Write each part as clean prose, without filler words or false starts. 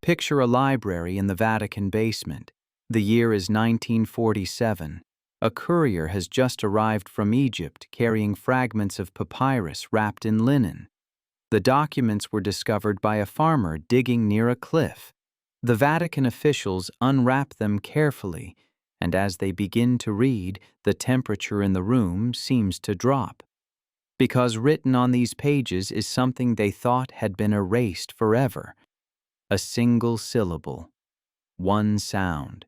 Picture a library in the Vatican basement. The year is 1947. A courier has just arrived from Egypt carrying fragments of papyrus wrapped in linen. The documents were discovered by a farmer digging near a cliff. The Vatican officials unwrap them carefully, and as they begin to read, the temperature in the room seems to drop. Because written on these pages is something they thought had been erased forever. A single syllable, one sound,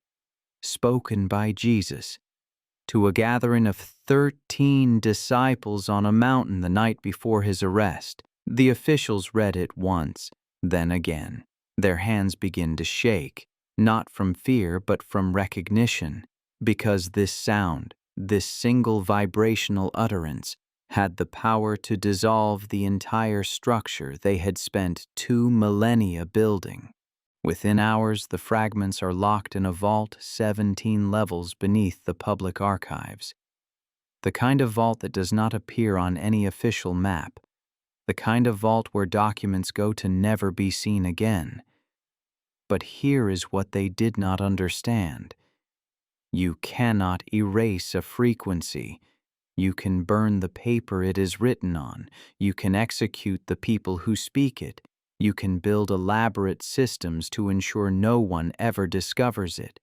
spoken by Jesus to a gathering of 13 disciples on a mountain the night before his arrest. The officials read it once, then again. Their hands begin to shake, not from fear but from recognition, because this sound, this single vibrational utterance, had the power to dissolve the entire structure they had spent 2 millennia building. Within hours, the fragments are locked in a vault 17 levels beneath the public archives. The kind of vault that does not appear on any official map. The kind of vault where documents go to never be seen again. But here is what they did not understand. You cannot erase a frequency. You can burn the paper it is written on. You can execute the people who speak it. You can build elaborate systems to ensure no one ever discovers it.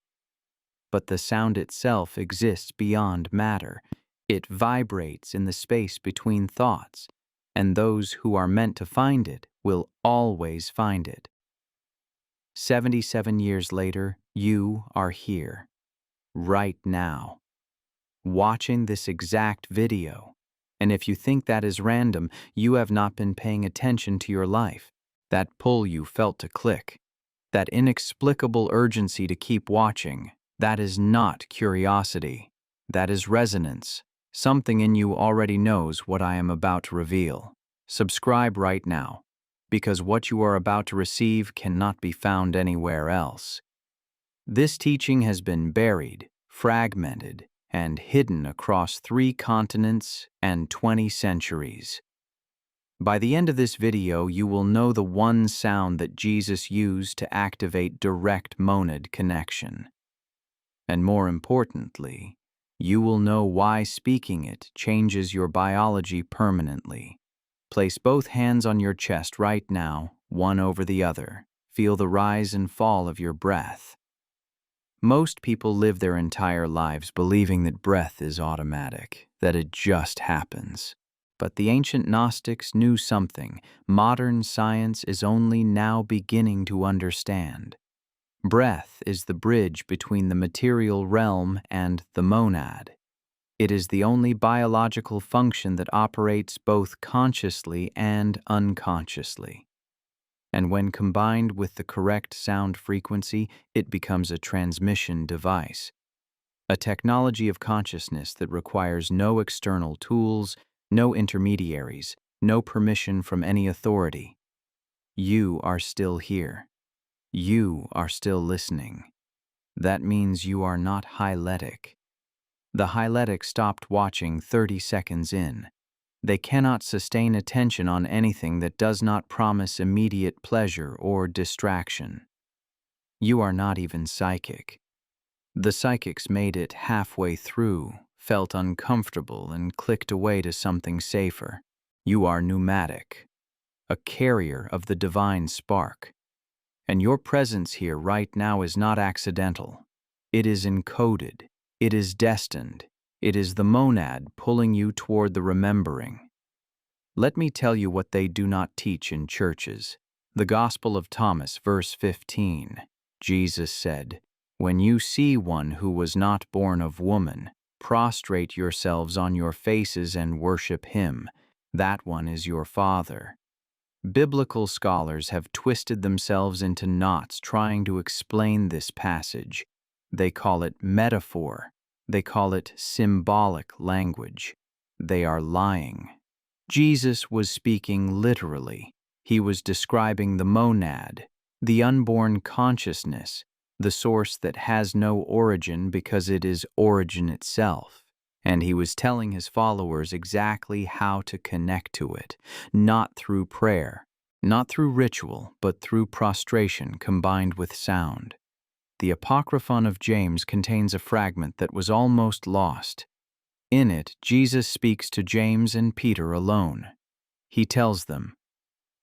But the sound itself exists beyond matter. It vibrates in the space between thoughts, and those who are meant to find it will always find it. 77 years later, you are here, right now, watching this exact video. And if you think that is random, you have not been paying attention to your life. That pull you felt to click, that inexplicable urgency to keep watching, that is not curiosity. That is resonance. Something in you already knows what I am about to reveal. Subscribe right now, because what you are about to receive cannot be found anywhere else. This teaching has been buried, fragmented, and hidden across 3 continents and 20 centuries. By the end of this video, you will know the one sound that Jesus used to activate direct monad connection. And more importantly, you will know why speaking it changes your biology permanently. Place both hands on your chest right now, one over the other. Feel the rise and fall of your breath. Most people live their entire lives believing that breath is automatic, that it just happens. But the ancient Gnostics knew something modern science is only now beginning to understand. Breath is the bridge between the material realm and the monad. It is the only biological function that operates both consciously and unconsciously. And when combined with the correct sound frequency, it becomes a transmission device. A technology of consciousness that requires no external tools, no intermediaries, no permission from any authority. You are still here. You are still listening. That means you are not hyletic. The hyletic stopped watching 30 seconds in. They cannot sustain attention on anything that does not promise immediate pleasure or distraction. You are not even psychic. The psychics made it halfway through, felt uncomfortable, and clicked away to something safer. You are pneumatic, a carrier of the divine spark. And your presence here right now is not accidental. It is encoded. It is destined. It is the monad pulling you toward the remembering. Let me tell you what they do not teach in churches. The Gospel of Thomas, verse 15. Jesus said, "When you see one who was not born of woman, prostrate yourselves on your faces and worship him. That one is your Father." Biblical scholars have twisted themselves into knots trying to explain this passage. They call it metaphor. They call it symbolic language. They are lying. Jesus was speaking literally. He was describing the monad, the unborn consciousness, the source that has no origin because it is origin itself. And he was telling his followers exactly how to connect to it, not through prayer, not through ritual, but through prostration combined with sound. The Apocryphon of James contains a fragment that was almost lost. In it, Jesus speaks to James and Peter alone. He tells them,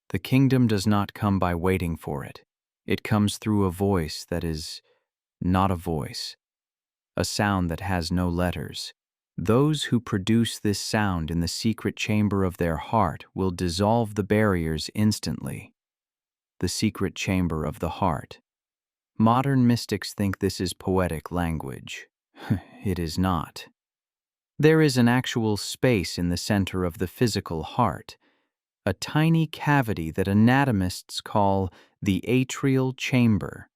"The kingdom does not come by waiting for it. It comes through a voice that is not a voice, a sound that has no letters. Those who produce this sound in the secret chamber of their heart will dissolve the barriers instantly." The secret chamber of the heart. Modern mystics think this is poetic language. It is not. There is an actual space in the center of the physical heart, a tiny cavity that anatomists call the atrial chamber.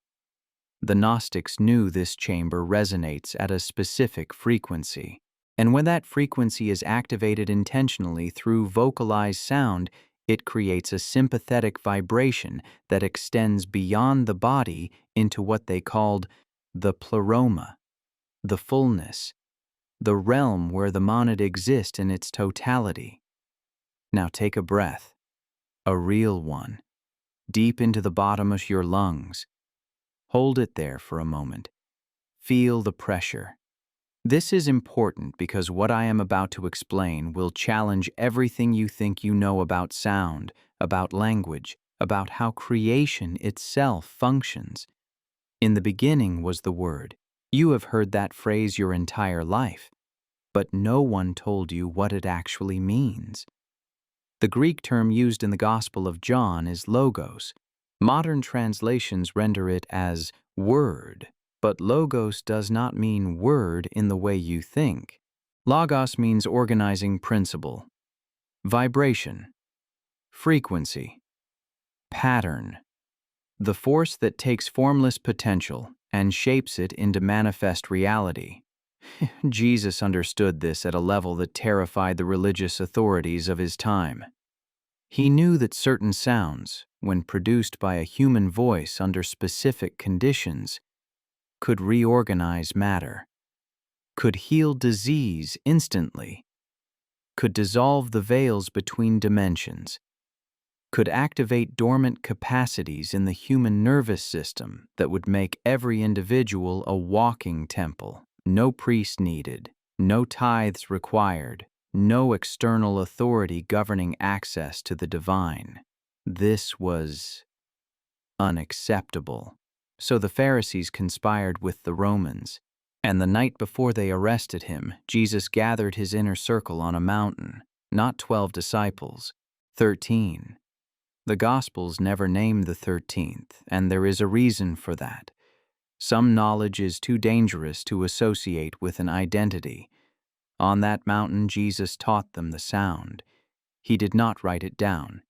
The Gnostics knew this chamber resonates at a specific frequency, and when that frequency is activated intentionally through vocalized sound, it creates a sympathetic vibration that extends beyond the body into what they called the pleroma, the fullness, the realm where the monad exists in its totality. Now take a breath, a real one, deep into the bottom of your lungs. Hold it there for a moment. Feel the pressure. This is important because what I am about to explain will challenge everything you think you know about sound, about language, about how creation itself functions. In the beginning was the Word. You have heard that phrase your entire life, but no one told you what it actually means. The Greek term used in the Gospel of John is logos. Modern translations render it as word. But logos does not mean word in the way you think. Logos means organizing principle, vibration, frequency, pattern, the force that takes formless potential and shapes it into manifest reality. Jesus understood this at a level that terrified the religious authorities of his time. He knew that certain sounds, when produced by a human voice under specific conditions, could reorganize matter, could heal disease instantly, could dissolve the veils between dimensions, could activate dormant capacities in the human nervous system that would make every individual a walking temple. No priest needed, no tithes required, no external authority governing access to the divine. This was unacceptable. So the Pharisees conspired with the Romans, and the night before they arrested him, Jesus gathered his inner circle on a mountain, not 12 disciples, 13. The Gospels never name the 13th, and there is a reason for that. Some knowledge is too dangerous to associate with an identity. On that mountain, Jesus taught them the sound. He did not write it down.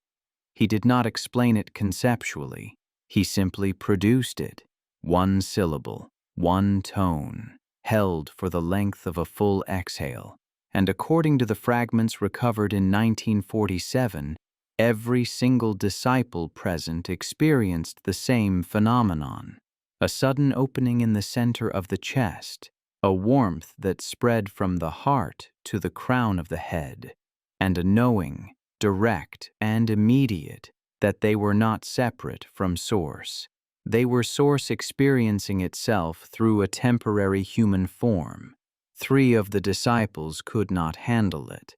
He did not explain it conceptually. He simply produced it, one syllable, one tone, held for the length of a full exhale. And according to the fragments recovered in 1947, every single disciple present experienced the same phenomenon. A sudden opening in the center of the chest, a warmth that spread from the heart to the crown of the head, and a knowing, direct, and immediate that they were not separate from Source. They were Source experiencing itself through a temporary human form. 3 of the disciples could not handle it.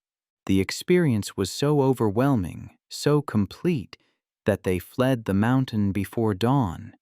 The experience was so overwhelming, so complete, that they fled the mountain before dawn.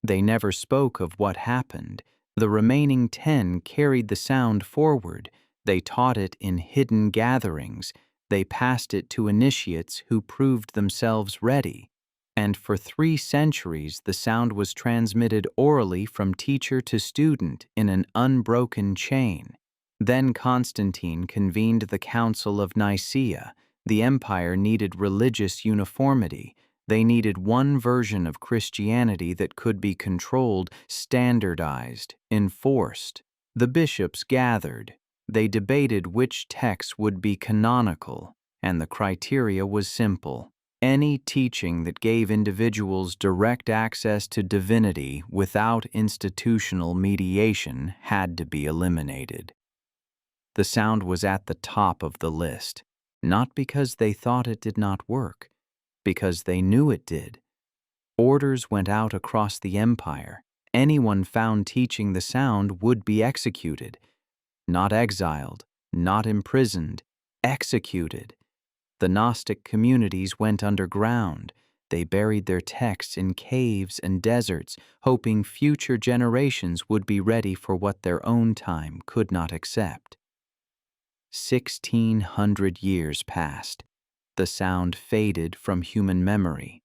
They never spoke of what happened. The remaining 10 carried the sound forward. They taught it in hidden gatherings. They passed it to initiates who proved themselves ready. And for 3 centuries, the sound was transmitted orally from teacher to student in an unbroken chain. Then Constantine convened the Council of Nicaea. The empire needed religious uniformity. They needed one version of Christianity that could be controlled, standardized, enforced. The bishops gathered. They debated which text would be canonical, and the criteria was simple. Any teaching that gave individuals direct access to divinity without institutional mediation had to be eliminated. The sound was at the top of the list, not because they thought it did not work, because they knew it did. Orders went out across the empire. Anyone found teaching the sound would be executed. Not exiled, not imprisoned, executed. The Gnostic communities went underground. They buried their texts in caves and deserts, hoping future generations would be ready for what their own time could not accept. 1,600 years passed. The sound faded from human memory.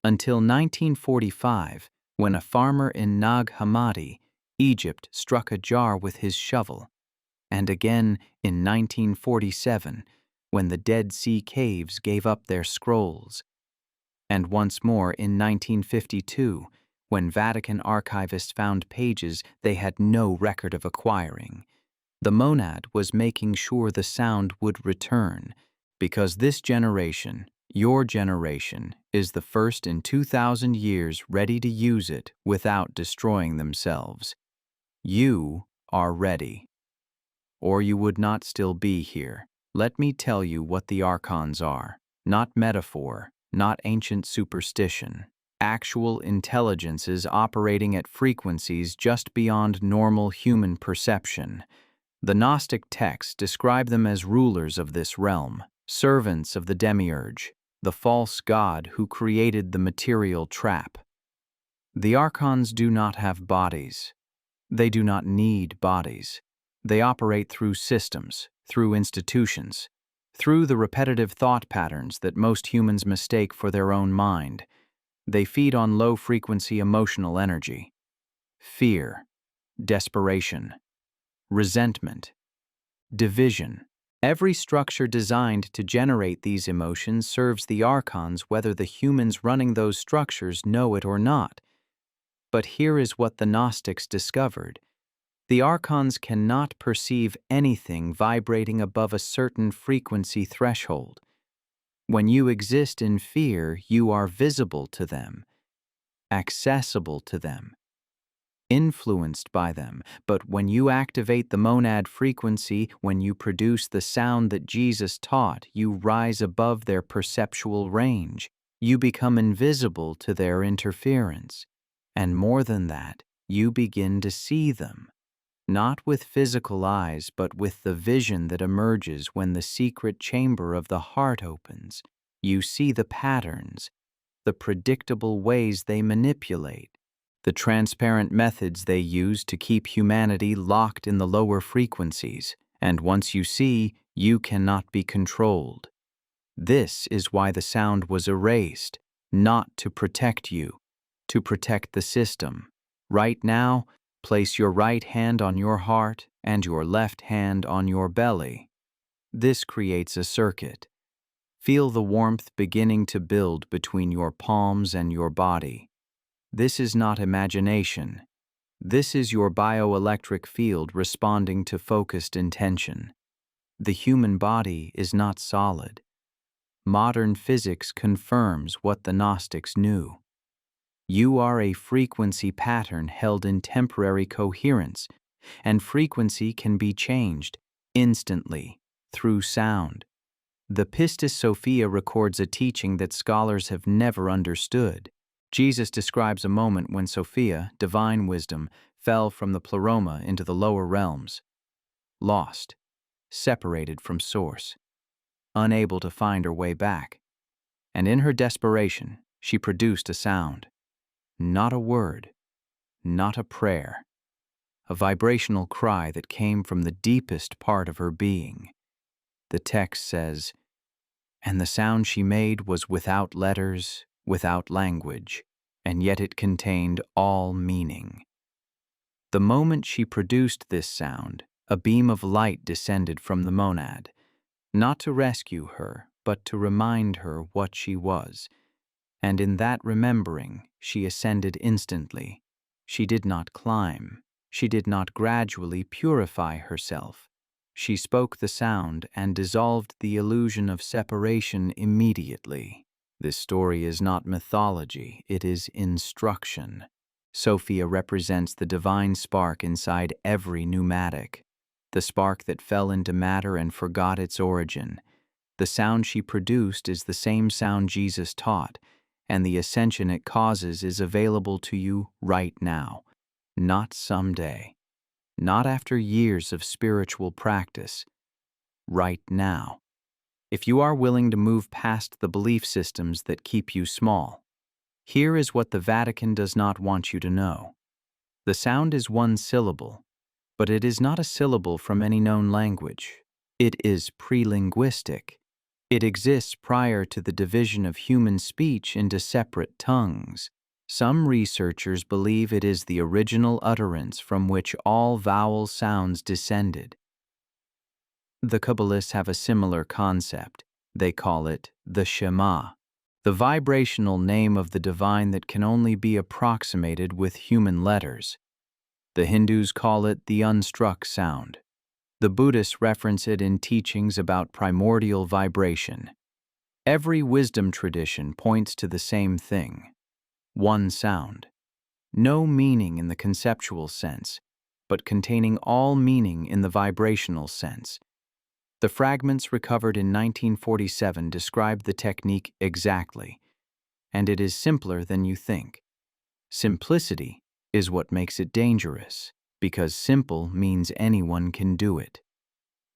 Until 1945, when a farmer in Nag Hammadi, Egypt, struck a jar with his shovel, and again in 1947, when the Dead Sea Caves gave up their scrolls, and once more in 1952, when Vatican archivists found pages they had no record of acquiring. The monad was making sure the sound would return, because this generation, your generation, is the first in 2,000 years ready to use it without destroying themselves. You are ready. Or you would not still be here. Let me tell you what the Archons are. Not metaphor, not ancient superstition. Actual intelligences operating at frequencies just beyond normal human perception. The Gnostic texts describe them as rulers of this realm, servants of the demiurge, the false god who created the material trap. The Archons do not have bodies. They do not need bodies. They operate through systems, through institutions, through the repetitive thought patterns that most humans mistake for their own mind. They feed on low-frequency emotional energy, fear, desperation, resentment, division. Every structure designed to generate these emotions serves the Archons whether the humans running those structures know it or not. But here is what the Gnostics discovered. The Archons cannot perceive anything vibrating above a certain frequency threshold. When you exist in fear, you are visible to them, accessible to them, influenced by them. But when you activate the monad frequency, when you produce the sound that Jesus taught, you rise above their perceptual range. You become invisible to their interference. And more than that, you begin to see them. Not with physical eyes, but with the vision that emerges when the secret chamber of the heart opens. You see the patterns, the predictable ways they manipulate, the transparent methods they use to keep humanity locked in the lower frequencies. And once you see, you cannot be controlled. This is why the sound was erased, not to protect you, to protect the system. Right now, place your right hand on your heart and your left hand on your belly. This creates a circuit. Feel the warmth beginning to build between your palms and your body. This is not imagination. This is your bioelectric field responding to focused intention. The human body is not solid. Modern physics confirms what the Gnostics knew. You are a frequency pattern held in temporary coherence, and frequency can be changed instantly through sound. The Pistis Sophia records a teaching that scholars have never understood. Jesus describes a moment when Sophia, divine wisdom, fell from the pleroma into the lower realms, lost, separated from source, unable to find her way back. And in her desperation, she produced a sound. Not a word, not a prayer, a vibrational cry that came from the deepest part of her being. The text says, "And the sound she made was without letters, without language, and yet it contained all meaning." The moment she produced this sound, a beam of light descended from the monad, not to rescue her, but to remind her what she was. And in that remembering, she ascended instantly. She did not climb. She did not gradually purify herself. She spoke the sound and dissolved the illusion of separation immediately. This story is not mythology, it is instruction. Sophia represents the divine spark inside every pneumatic, the spark that fell into matter and forgot its origin, The sound she produced is the same sound Jesus taught, and the ascension it causes is available to you right now, not someday, not after years of spiritual practice, right now. If you are willing to move past the belief systems that keep you small, here is what the Vatican does not want you to know. The sound is one syllable, but it is not a syllable from any known language. It is prelinguistic. It exists prior to the division of human speech into separate tongues. Some researchers believe it is the original utterance from which all vowel sounds descended. The Kabbalists have a similar concept. They call it the Shema, the vibrational name of the divine that can only be approximated with human letters. The Hindus call it the unstruck sound. The Buddhists reference it in teachings about primordial vibration. Every wisdom tradition points to the same thing. One sound. No meaning in the conceptual sense, but containing all meaning in the vibrational sense. The fragments recovered in 1947 describe the technique exactly, and it is simpler than you think. Simplicity is what makes it dangerous, because simple means anyone can do it.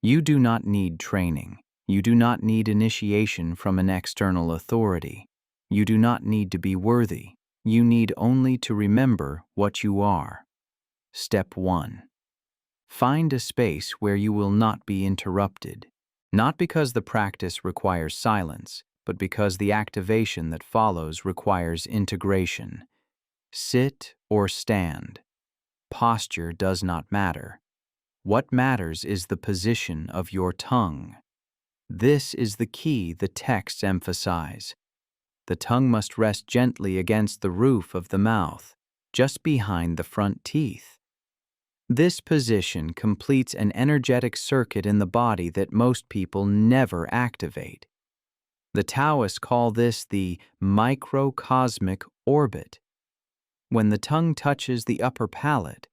You do not need training. You do not need initiation from an external authority. You do not need to be worthy. You need only to remember what you are. Step 1. Find a space where you will not be interrupted, not because the practice requires silence, but because the activation that follows requires integration. Sit or stand. Posture does not matter. What matters is the position of your tongue. This is the key the texts emphasize. The tongue must rest gently against the roof of the mouth, just behind the front teeth. This position completes an energetic circuit in the body that most people never activate. The Taoists call this the microcosmic orbit. When the tongue touches the upper palate,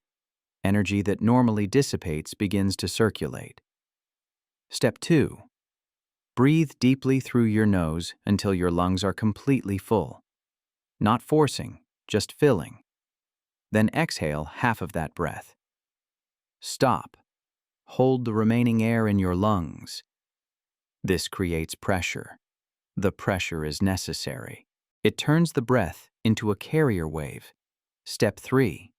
energy that normally dissipates begins to circulate. Step 2. Breathe deeply through your nose until your lungs are completely full. Not forcing, just filling. Then exhale half of that breath. Stop. Hold the remaining air in your lungs. This creates pressure. The pressure is necessary. It turns the breath into a carrier wave. Step 3.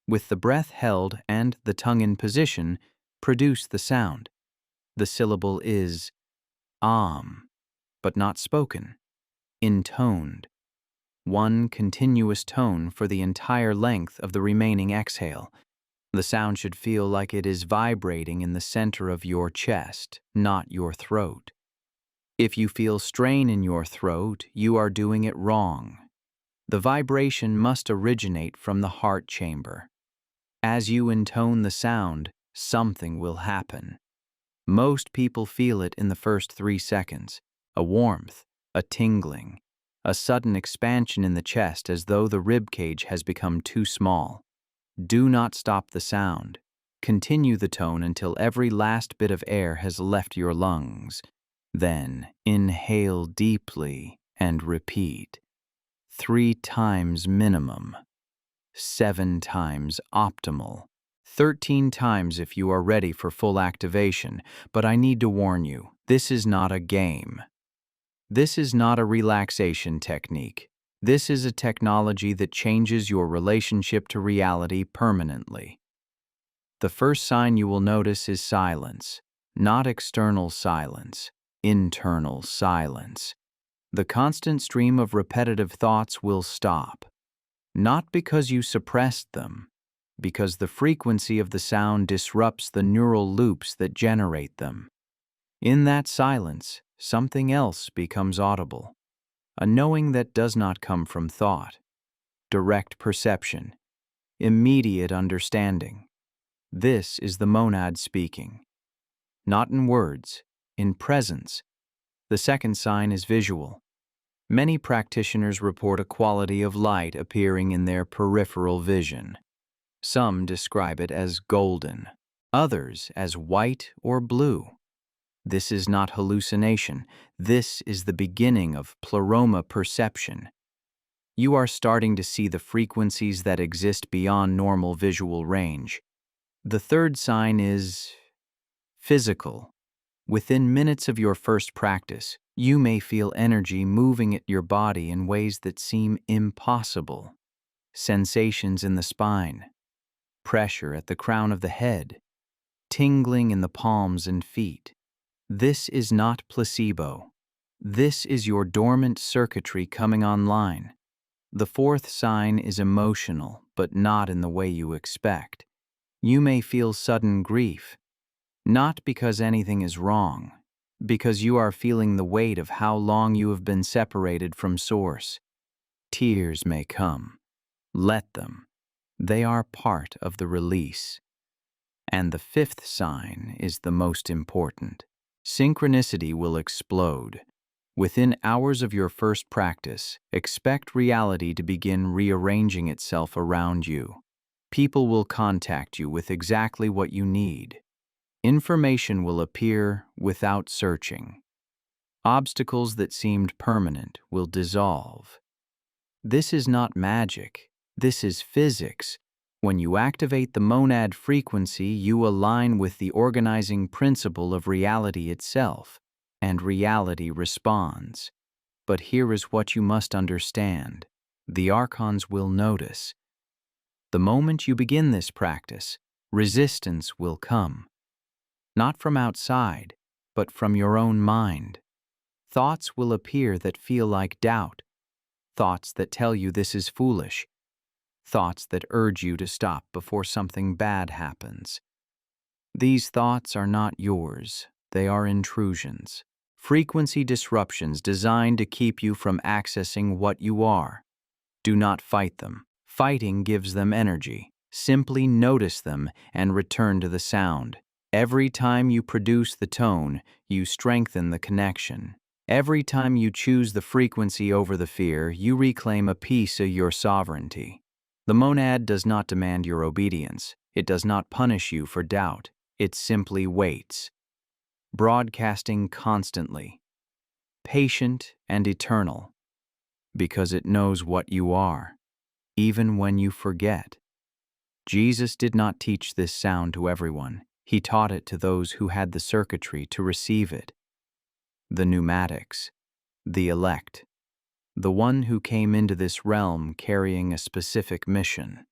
With the breath held and the tongue in position, produce the sound. The syllable is but not spoken, intoned. One continuous tone for the entire length of the remaining exhale. The sound should feel like it is vibrating in the center of your chest, not your throat. If you feel strain in your throat, you are doing it wrong. The vibration must originate from the heart chamber. As you intone the sound, something will happen. Most people feel it in the first 3 seconds. A warmth, a tingling, a sudden expansion in the chest as though the rib cage has become too small. Do not stop the sound. Continue the tone until every last bit of air has left your lungs. Then inhale deeply and repeat. 3 times minimum. 7 times optimal. 13 times if you are ready for full activation, but I need to warn you, this is not a game. This is not a relaxation technique. This is a technology that changes your relationship to reality permanently. The first sign you will notice is silence, not external silence, internal silence. The constant stream of repetitive thoughts will stop, not because you suppressed them, because the frequency of the sound disrupts the neural loops that generate them. In that silence, something else becomes audible, a knowing that does not come from thought, direct perception, immediate understanding. This is the monad speaking, not in words, in presence. The second sign is visual. Many practitioners report a quality of light appearing in their peripheral vision. Some describe it as golden, others as white or blue. This is not hallucination. This is the beginning of pleroma perception. You are starting to see the frequencies that exist beyond normal visual range. The third sign is physical. Within minutes of your first practice, you may feel energy moving at your body in ways that seem impossible. Sensations in the spine, pressure at the crown of the head, tingling in the palms and feet. This is not placebo. This is your dormant circuitry coming online. The fourth sign is emotional, but not in the way you expect. You may feel sudden grief, not because anything is wrong, because you are feeling the weight of how long you have been separated from Source. Tears may come. Let them. They are part of the release. And the fifth sign is the most important. Synchronicity will explode. Within hours of your first practice, expect reality to begin rearranging itself around you. People will contact you with exactly what you need. Information will appear without searching. Obstacles that seemed permanent will dissolve. This is not magic. This is physics. When you activate the monad frequency, you align with the organizing principle of reality itself, and reality responds. But here is what you must understand. The Archons will notice. The moment you begin this practice, resistance will come. Not from outside, but from your own mind. Thoughts will appear that feel like doubt. Thoughts that tell you this is foolish. Thoughts that urge you to stop before something bad happens. These thoughts are not yours. They are intrusions. Frequency disruptions designed to keep you from accessing what you are. Do not fight them. Fighting gives them energy. Simply notice them and return to the sound. Every time you produce the tone, you strengthen the connection. Every time you choose the frequency over the fear, you reclaim a piece of your sovereignty. The monad does not demand your obedience. It does not punish you for doubt. It simply waits. Broadcasting constantly. Patient and eternal. Because it knows what you are, even when you forget. Jesus did not teach this sound to everyone. He taught it to those who had the circuitry to receive it. The pneumatics, the elect, the one who came into this realm carrying a specific mission.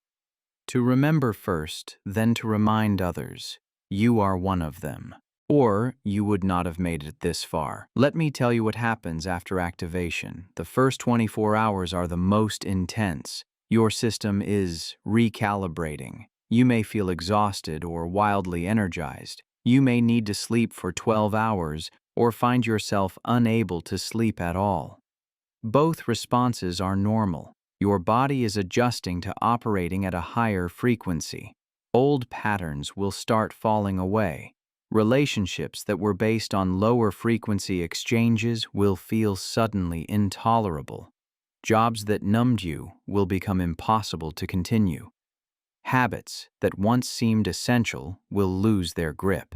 To remember first, then to remind others, you are one of them, or you would not have made it this far. Let me tell you what happens after activation. The first 24 hours are the most intense. Your system is recalibrating. You may feel exhausted or wildly energized. You may need to sleep for 12 hours or find yourself unable to sleep at all. Both responses are normal. Your body is adjusting to operating at a higher frequency. Old patterns will start falling away. Relationships that were based on lower frequency exchanges will feel suddenly intolerable. Jobs that numbed you will become impossible to continue. Habits that once seemed essential will lose their grip.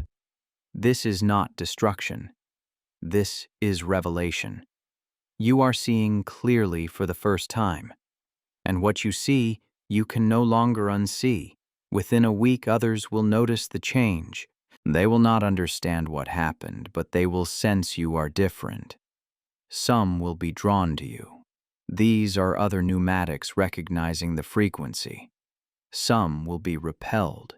This is not destruction. This is revelation. You are seeing clearly for the first time. And what you see, you can no longer unsee. Within a week, others will notice the change. They will not understand what happened, but they will sense you are different. Some will be drawn to you. These are other pneumatics recognizing the frequency. Some will be repelled.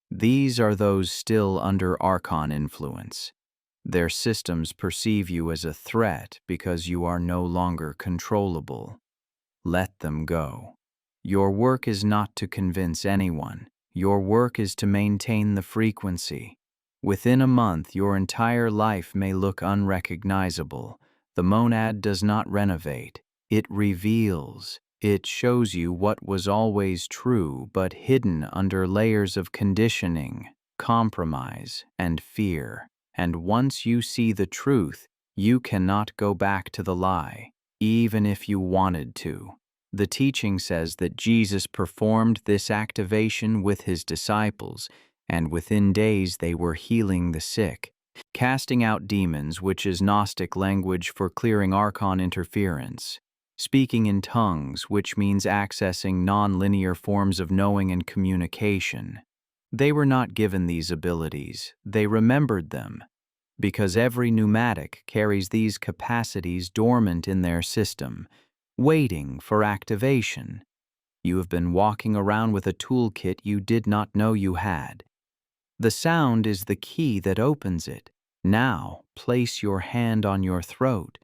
These are those still under Archon influence. Their systems perceive you as a threat because you are no longer controllable. Let them go. Your work is not to convince anyone. Your work is to maintain the frequency. Within a month, your entire life may look unrecognizable. The monad does not renovate. It reveals. It shows you what was always true but hidden under layers of conditioning, compromise, and fear. And once you see the truth, you cannot go back to the lie, even if you wanted to. The teaching says that Jesus performed this activation with his disciples, and within days they were healing the sick. Casting out demons, which is Gnostic language for clearing Archon interference. Speaking in tongues, which means accessing non-linear forms of knowing and communication. They were not given these abilities, they remembered them, because every pneumatic carries these capacities dormant in their system, waiting for activation. You have been walking around with a toolkit you did not know you had. The sound is the key that opens it. Now, place your hand on your throat.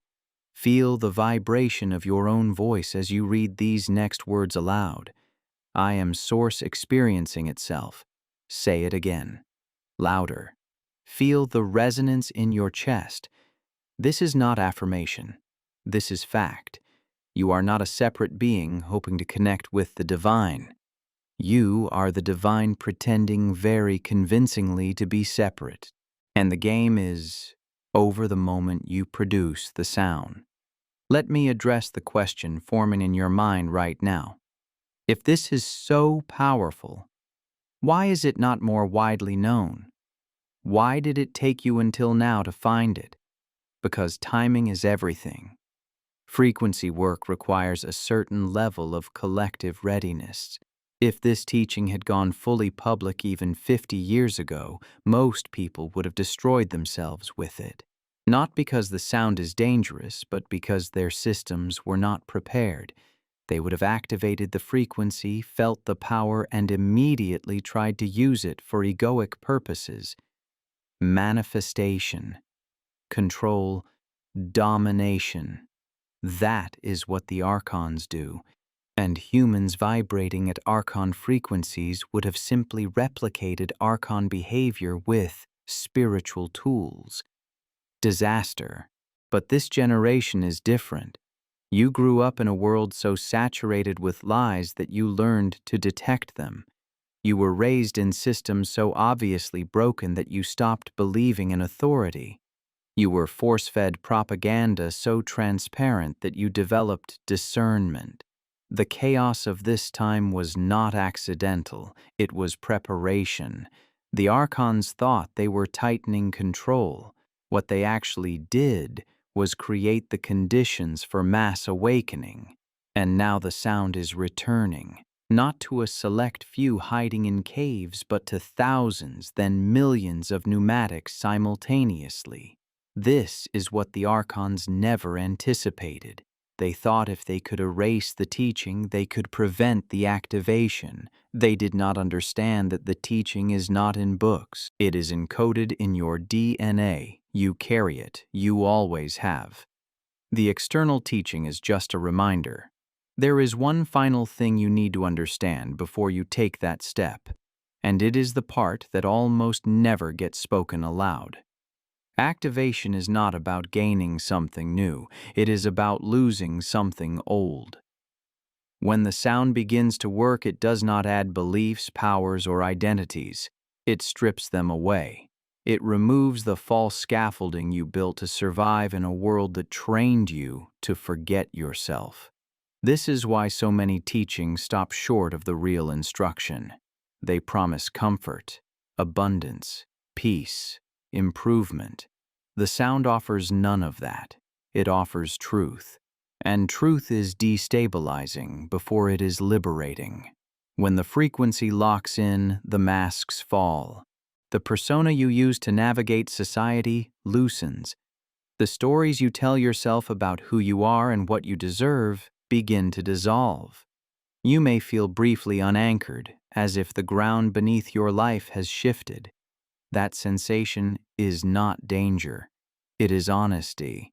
Feel the vibration of your own voice as you read these next words aloud. I am Source experiencing itself. Say it again. Louder. Feel the resonance in your chest. This is not affirmation. This is fact. You are not a separate being hoping to connect with the divine. You are the divine pretending very convincingly to be separate. And the game is over the moment you produce the sound. Let me address the question forming in your mind right now. If this is so powerful, why is it not more widely known? Why did it take you until now to find it? Because timing is everything. Frequency work requires a certain level of collective readiness. If this teaching had gone fully public even 50 years ago, most people would have destroyed themselves with it. Not because the sound is dangerous, but because their systems were not prepared. They would have activated the frequency, felt the power, and immediately tried to use it for egoic purposes. Manifestation, control, domination. That is what the Archons do. And humans vibrating at Archon frequencies would have simply replicated Archon behavior with spiritual tools. Disaster. But this generation is different. You grew up in a world so saturated with lies that you learned to detect them. You were raised in systems so obviously broken that you stopped believing in authority. You were force-fed propaganda so transparent that you developed discernment. The chaos of this time was not accidental, it was preparation. The Archons thought they were tightening control. What they actually did was create the conditions for mass awakening. And now the sound is returning, not to a select few hiding in caves, but to thousands, then millions of pneumatics simultaneously. This is what the Archons never anticipated. They thought if they could erase the teaching, they could prevent the activation. They did not understand that the teaching is not in books. It is encoded in your DNA. You carry it. You always have. The external teaching is just a reminder. There is one final thing you need to understand before you take that step, and it is the part that almost never gets spoken aloud. Activation is not about gaining something new, it is about losing something old. When the sound begins to work, it does not add beliefs, powers, or identities. It strips them away. It removes the false scaffolding you built to survive in a world that trained you to forget yourself. This is why so many teachings stop short of the real instruction. They promise comfort, abundance, peace, improvement. The sound offers none of that. It offers truth. And truth is destabilizing before it is liberating. When the frequency locks in, the masks fall. The persona you use to navigate society loosens. The stories you tell yourself about who you are and what you deserve begin to dissolve. You may feel briefly unanchored, as if the ground beneath your life has shifted. That sensation is not danger. It is honesty.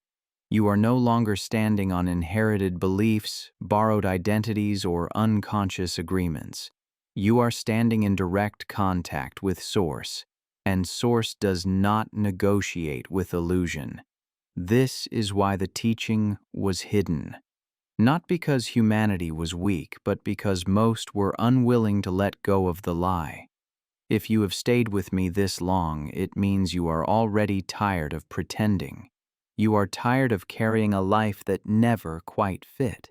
You are no longer standing on inherited beliefs, borrowed identities, or unconscious agreements. You are standing in direct contact with Source, and Source does not negotiate with illusion. This is why the teaching was hidden. Not because humanity was weak, but because most were unwilling to let go of the lie. If you have stayed with me this long, it means you are already tired of pretending. You are tired of carrying a life that never quite fit.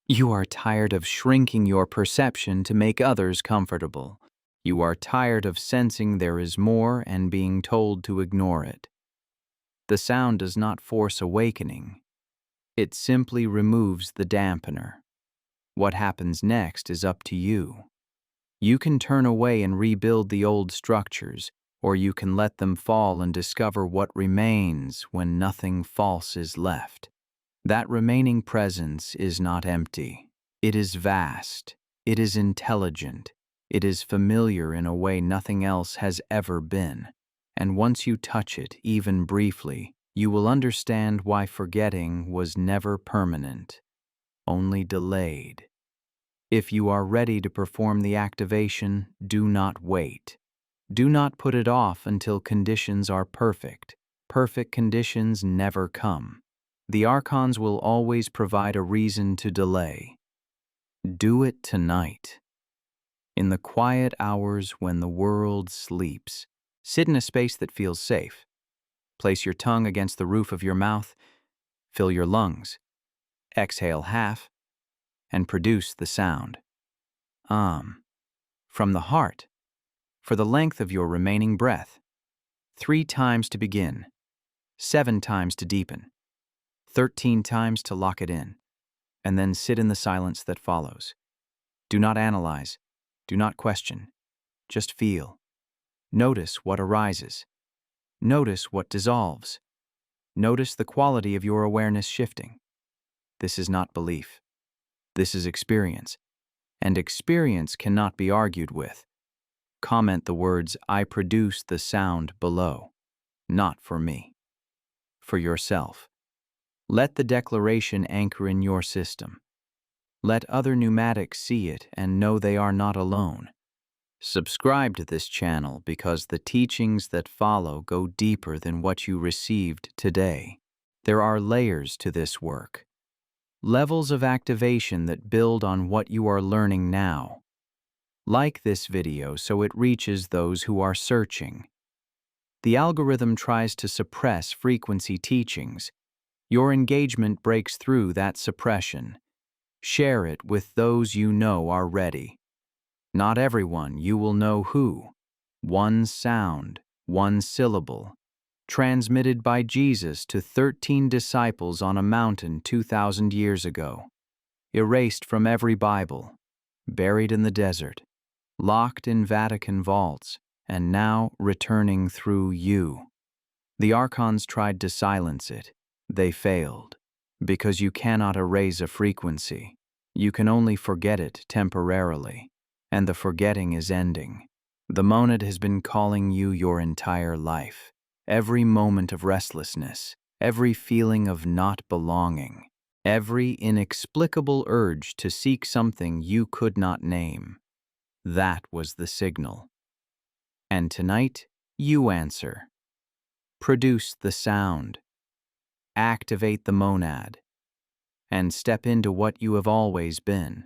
You are tired of shrinking your perception to make others comfortable. You are tired of sensing there is more and being told to ignore it. The sound does not force awakening. It simply removes the dampener. What happens next is up to you. You can turn away and rebuild the old structures, or you can let them fall and discover what remains when nothing false is left. That remaining presence is not empty. It is vast. It is intelligent. It is familiar in a way nothing else has ever been. And once you touch it, even briefly, you will understand why forgetting was never permanent, only delayed. If you are ready to perform the activation, do not wait. Do not put it off until conditions are perfect. Perfect conditions never come. The Archons will always provide a reason to delay. Do it tonight. In the quiet hours when the world sleeps, sit in a space that feels safe. Place your tongue against the roof of your mouth, fill your lungs, exhale half, and produce the sound. From the heart, for the length of your remaining breath. 3 times to begin, 7 times to deepen, 13 times to lock it in, and then sit in the silence that follows. Do not analyze, do not question, just feel. Notice what arises. Notice what dissolves. Notice the quality of your awareness shifting. This is not belief. This is experience, and experience cannot be argued with. Comment the words, "I produce the sound" below. Not for me. For yourself. Let the declaration anchor in your system. Let other pneumatics see it and know they are not alone. Subscribe to this channel because the teachings that follow go deeper than what you received today. There are layers to this work. Levels of activation that build on what you are learning now. Like this video so it reaches those who are searching. The algorithm tries to suppress frequency teachings. Your engagement breaks through that suppression. Share it with those you know are ready. Not everyone, you will know who. One sound, one syllable, transmitted by Jesus to 13 disciples on a mountain 2,000 years ago. Erased from every Bible, buried in the desert, locked in Vatican vaults, and now returning through you. The Archons tried to silence it. They failed. Because you cannot erase a frequency. You can only forget it temporarily. And the forgetting is ending. The monad has been calling you your entire life. Every moment of restlessness, every feeling of not belonging, every inexplicable urge to seek something you could not name. That was the signal. And tonight, you answer. Produce the sound. Activate the monad. And step into what you have always been.